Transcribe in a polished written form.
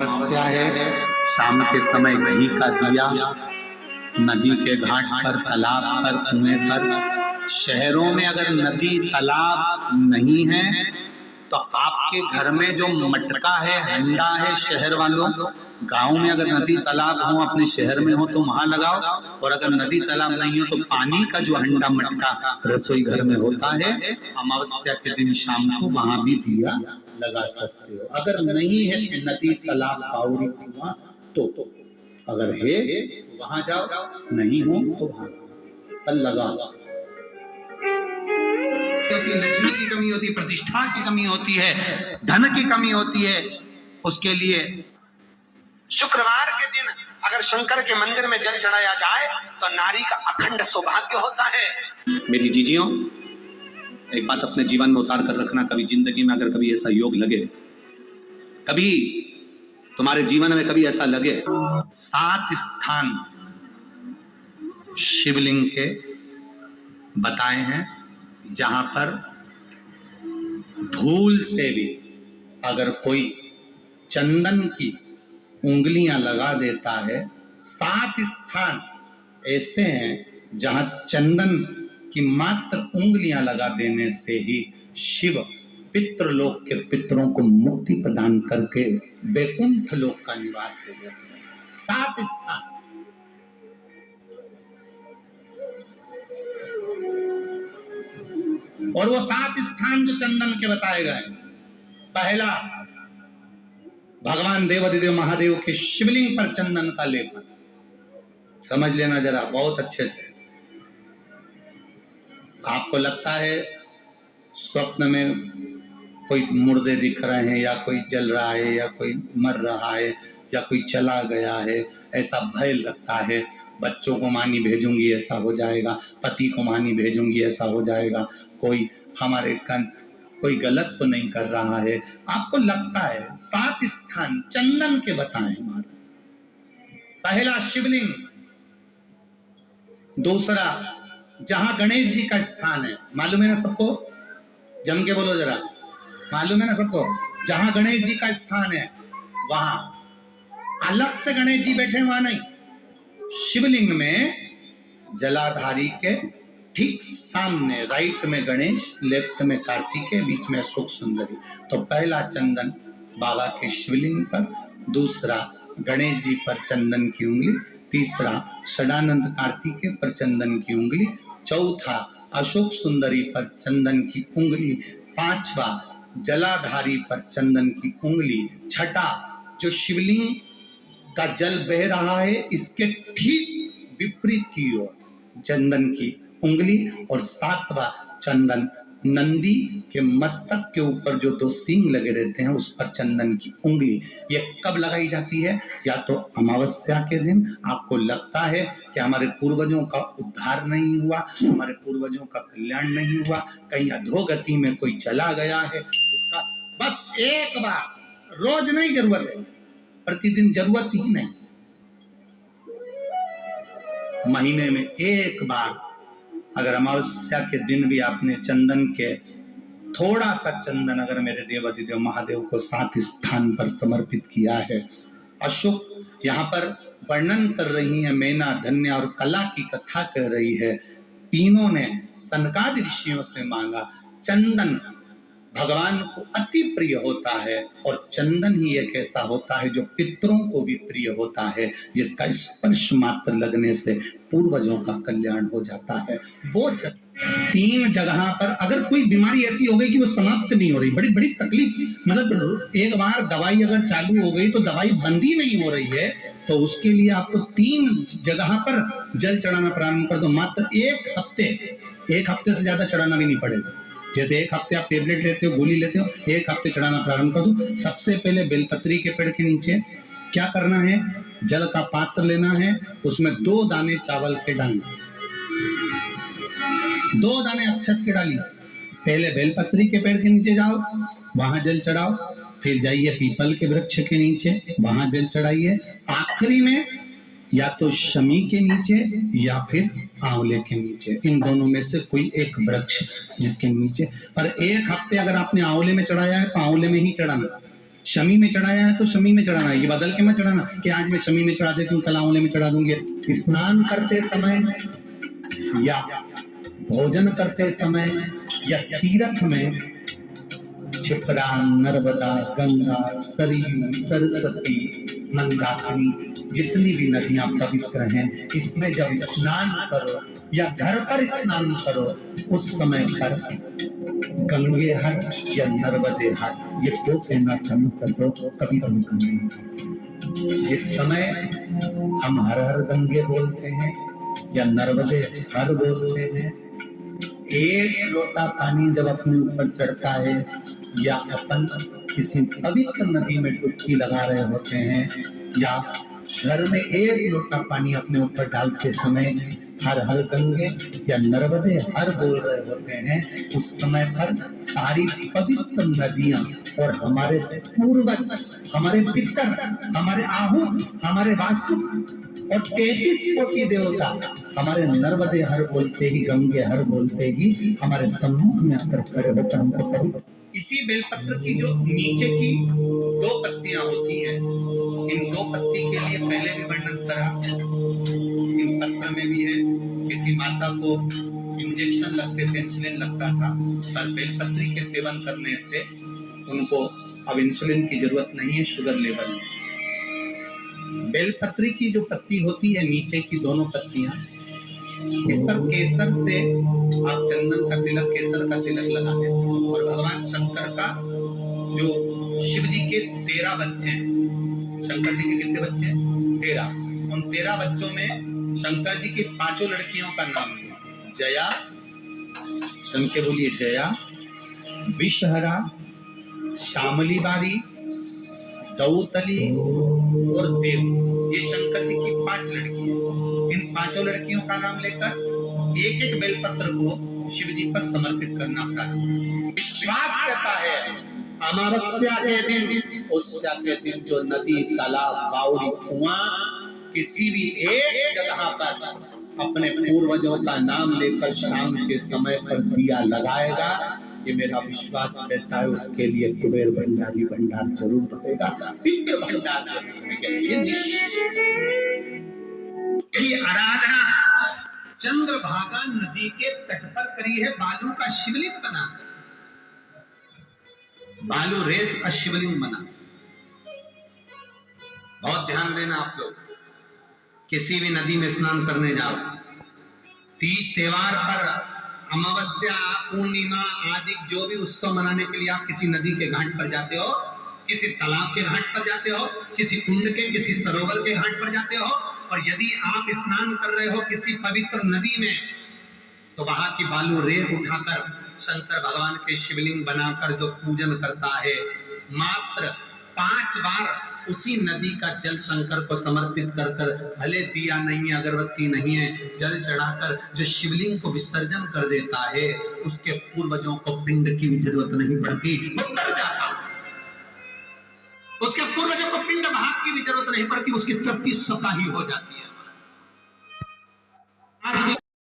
समस्या है शाम के समय घी का दिया नदी के घाट पर, तालाब पर, कुएं पर। शहरों में अगर नदी तालाब नहीं है तो आपके घर में जो मटका है, हंडा है, शहर वालों, गांव में अगर नदी तालाब हो, अपने शहर में हो तो वहां लगाओ। और अगर नदी तालाब नहीं हो तो पानी का जो हंडा मटका रसोई घर में होता है, अमावस्या के दिन शाम को वहां भी दिया लगा सकते हो। अगर नहीं है नदी तालाब बावड़ी कुआं तो अगर है वहां जाओ, नहीं हो तो वहां कल लगाओ। लक्ष्मी की कमी होती है, प्रतिष्ठा की कमी होती है, धन की कमी होती है, उसके लिए शुक्रवार के दिन अगर शंकर के मंदिर में जल चढ़ाया जाए तो नारी का अखंड सौभाग्य होता है। मेरी जीजियों, एक बात अपने जीवन में उतार कर रखना, कभी जिंदगी में अगर कभी ऐसा योग लगे, कभी तुम्हारे जीवन में कभी ऐसा लगे, 7 स्थान शिवलिंग के बताए हैं जहां पर भूल से भी अगर कोई चंदन की उंगलियां लगा देता है, 7 स्थान ऐसे हैं जहां चंदन की मात्र उंगलियां लगा देने से ही शिव पितृलोक के पितरों को मुक्ति प्रदान करके वैकुंठ लोक का निवास दे देते हैं। 7 स्थान। और वो 7 स्थान जो चंदन के बताए गए, पहला भगवान देवाधिदेव महादेव के शिवलिंग पर चंदन का लेपन। समझ लेना जरा बहुत अच्छे से। आपको लगता है स्वप्न में कोई मुर्दे दिख रहे हैं, या कोई जल रहा है, या कोई मर रहा है, या कोई चला गया है, ऐसा भय लगता है। बच्चों को मानी भेजूंगी ऐसा हो जाएगा, पति को मानी भेजूंगी ऐसा हो जाएगा, कोई हमारे कोई गलत तो नहीं कर रहा है, आपको लगता है। 7 स्थान चंदन के बताएं महाराज। पहला शिवलिंग, दूसरा जहां गणेश जी का स्थान है, मालूम है ना सबको? जम के बोलो जरा, मालूम है ना सबको? जहां गणेश जी का स्थान है वहां अलग से गणेश जी बैठे, वहां नहीं। शिवलिंग में जलाधारी के ठीक सामने राइट में गणेश, लेफ्ट में कार्तिकेय, बीच में अशोक सुंदरी। तो पहला चंदन बाबा के शिवलिंग पर, दूसरा गणेश जी पर चंदन की उंगली, तीसरा सदानंद कार्तिकेय पर चंदन की उंगली, चौथा अशोक सुंदरी पर चंदन की उंगली, पांचवा जलाधारी पर चंदन की उंगली, छठा जो शिवलिंग का जल बह रहा है इसके ठीक विपरीत की ओर चंदन की उंगली, और 7वां चंदन नंदी के मस्तक के ऊपर जो 2 सींग लगे रहते हैं उस पर चंदन की उंगली। ये कब लगाई जाती है? या तो अमावस्या के दिन। आपको लगता है कि हमारे पूर्वजों का उद्धार नहीं हुआ, हमारे पूर्वजों का कल्याण नहीं हुआ, कहीं अधोगति में कोई चला गया है, उसका बस एक बार, रोज नहीं जरूरत है, प्रतिदिन जरूरत ही नहीं, महीने में एक बार अगर अमावस्या के दिन भी आपने चंदन के थोड़ा सा चंदन अगर मेरे देवाधिदेव महादेव को 7 स्थान पर समर्पित किया है। अशोक यहाँ पर वर्णन कर रही है, मैना, धन्य और कला की कथा कह रही है। तीनों ने सनकादि ऋषियों से मांगा। चंदन भगवान को अति प्रिय होता है, और चंदन ही एक ऐसा होता है जो पितरों को भी प्रिय होता है, जिसका स्पर्श मात्र लगने से पूर्वजों का कल्याण हो जाता है। वो 3 जगह पर अगर कोई बीमारी ऐसी हो गई कि वो समाप्त नहीं हो रही, बड़ी बड़ी तकलीफ, मतलब एक बार दवाई अगर चालू हो गई तो दवाई बंद ही नहीं हो रही है, तो उसके लिए आपको 3 जगह पर जल चढ़ाना प्रारंभ कर दो। मात्र एक हफ्ते से ज्यादा चढ़ाना भी नहीं पड़ेगा। जैसे एक हफ्ते आप टेबलेट लेते हो, गोली लेते हो, एक हफ्ते चढ़ाना प्रारंभ कर दो। सबसे पहले बेलपत्री के पेड़ के नीचे क्या करना है? जल का पात्र लेना है, उसमें 2 दाने चावल के डालना, 2 दाने अक्षत के डालिए। पहले बेलपत्री के पेड़ के नीचे जाओ, वहां जल चढ़ाओ, फिर जाइए पीपल के वृक्ष के नीचे, वहां जल चढ़ाइए, आखिरी में या तो शमी के नीचे या फिर आंवले के नीचे, इन दोनों में से कोई एक वृक्ष जिसके नीचे। पर एक हफ्ते अगर आपने आंवले में चढ़ाया है तो आंवले में ही चढ़ाना, शमी में चढ़ाया है तो शमी में चढ़ाना है, ये बदल के मत चढ़ाना कि आज मैं शमी में चढ़ा देती हूँ कल आंवले में चढ़ा दूंगी। स्नान करते समय या भोजन करते समय या तीर्थ में क्षिप्रा, नर्मदा, गंगा, सरयू, सरस्वती, मंदाकिनी जितनी भी नदियां पवित्र हैं, इसमें जब स्नान करो या घर पर स्नान करो उस समय पर गंगे हर या नर्मदे हर, ये दो कहना चालू कर दो, कभी कभी कभी जिस समय हम हर हर गंगे बोलते हैं या नर्मदे हर बोलते हैं, एक लोटा पानी जब अपने ऊपर चढ़ता है या अपन किसी पवित्र नदी में डुबकी लगा रहे होते हैं या घर में एक लोटा पानी अपने ऊपर डालते समय हर हर गंगे या नर्मदे हर बोल रहे होते हैं, उस समय पर सारी पवित्र नदियां और हमारे पूर्वज, हमारे पितर, हमारे आहूत, हमारे वासु और 33 कोटि देवता हमारे नर्मदे हर बोलते ही, गंगे हर बोलते ही हमारे सम्मुख में आकर खड़े होकर हमको पवित्र। इसी बेलपत्र की जो नीचे की दो पत्तियां होती हैं, इन दो पत्ती के लिए पहले भी वर्णन करा, इन पत्र में भी है। किसी माता को इंजेक्शन लगते थे, इंसुलिन लगता था, पर बेलपत्री के सेवन करने से उनको अब इंसुलिन की जरूरत नहीं है, शुगर लेवल है। बेलपत्री की जो पत्ती होती है नीचे की दोनों पत्तियां, इस पर केसर से आप चंदन का तिलक, केसर का तिलक लगा दें और भगवान शंकर का जो शिव जी के 13 बच्चे हैं, शंकर जी के कितने बच्चे हैं? 13। उन 13 बच्चों में शंकर जी की 5 लड़कियों का नाम है। जया, जम के बोलिए, जया, विषहरा, श्यामली बारी, दौतली और देव, ये शंकर जी की 5 लड़कियां। इन 5 लड़कियों का नाम लेकर एक एक बेलपत्र को शिव जी पर समर्पित करना प्रारंभ। विश्वास कहता है अमावस्या के दिन, उस्या के दिन जो नदी, तालाब, बावड़ी, कुआं किसी भी एक जगह पर अपने पूर्वजों का नाम लेकर शाम के समय पर दिया लगाएगा, ये मेरा विश्वास रहता है, उसके लिए कुबेर भंडारी भंडार जरूर बनेगा, पितृ भंडार जरूर बनेगा। ये निश्चित। आराधना चंद्रभागा नदी के तट पर करी है, बालू का शिवलिंग बना, बालू रेत का शिवलिंग बना। बहुत ध्यान देना आप लोग, किसी भी नदी में स्नान करने जाओ, तीज त्योहार पर, अमावस्या, पूर्णिमा आदि जो भी उत्सव मनाने के लिए आप किसी नदी के घाट पर जाते हो, किसी तालाब के घाट पर जाते हो, किसी कुंड के, किसी सरोवर के घाट पर जाते हो, और यदि आप स्नान कर रहे हो किसी पवित्र नदी में, तो वहां की बालू रेत उठाकर शंकर भगवान के शिवलिंग बनाकर जो पूजन करता है, मात्र 5 बार उसी नदी का जल शंकर को समर्पित कर कर, भले दिया नहीं है, अगरबत्ती नहीं है, जल चढ़ाकर जो शिवलिंग को विसर्जन कर देता है, उसके पूर्वजों को पिंड की भी जरूरत नहीं पड़ती, वो तर जाता। उसके पूर्वजों को पिंड भाग की भी जरूरत नहीं पड़ती, उसकी तृप्ति स्वतः ही हो जाती है।